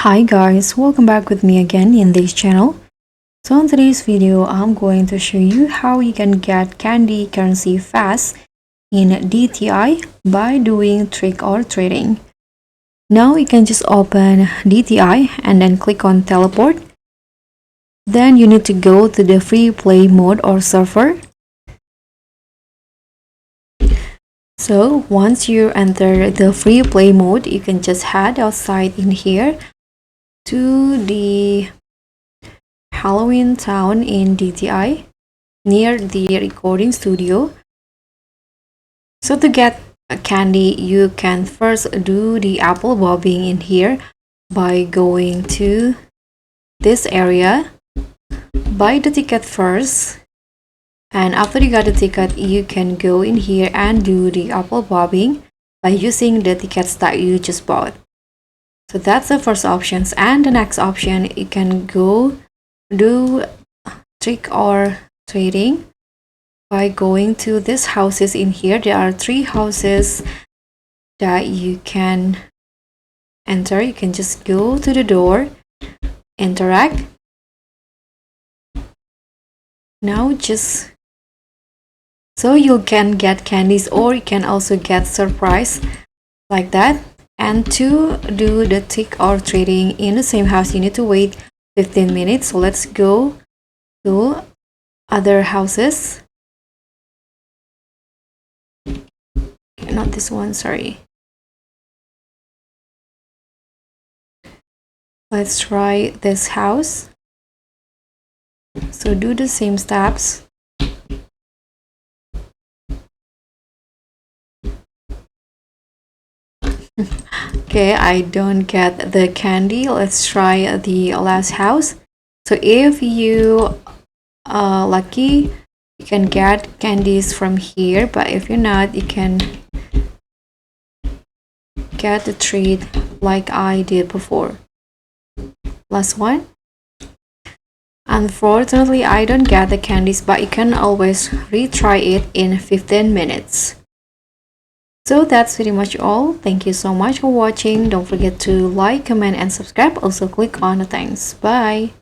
Hi guys, welcome back with me again in this channel. So in today's video, I'm going to show you how you can get candy currency fast in DTI by doing trick or treating. Now you can just open DTI and then click on teleport. Then you need to go to the free play mode or server. So once you enter the free play mode, you can just head outside in here to the Halloween town in DTI near the recording studio. So to get a candy, you can first do the apple bobbing in here by going to this area. Buy the ticket first, and after you got the ticket, you can go in here and do the apple bobbing by using the tickets that you just bought. So that's the first options, and the next option, you can go do trick or treating by going to these houses in here. There are 3 houses that you can enter. You can just go to the door, interact. Now just so you can get candies, or you can also get surprise like that. And to do the trick or treating in the same house, you need to wait 15 minutes. So let's go to other houses. Not this one, sorry. Let's try this house. So do the same steps. Okay, I don't get the candy. Let's try the last house. So if you are lucky, you can get candies from here, but if you're not, you can get the treat like I did before. Last one. Unfortunately, I don't get the candies, but you can always retry it in 15 minutes. So that's pretty much all. Thank you so much for watching. Don't forget to like, comment, and subscribe. Also click on the thanks. Bye.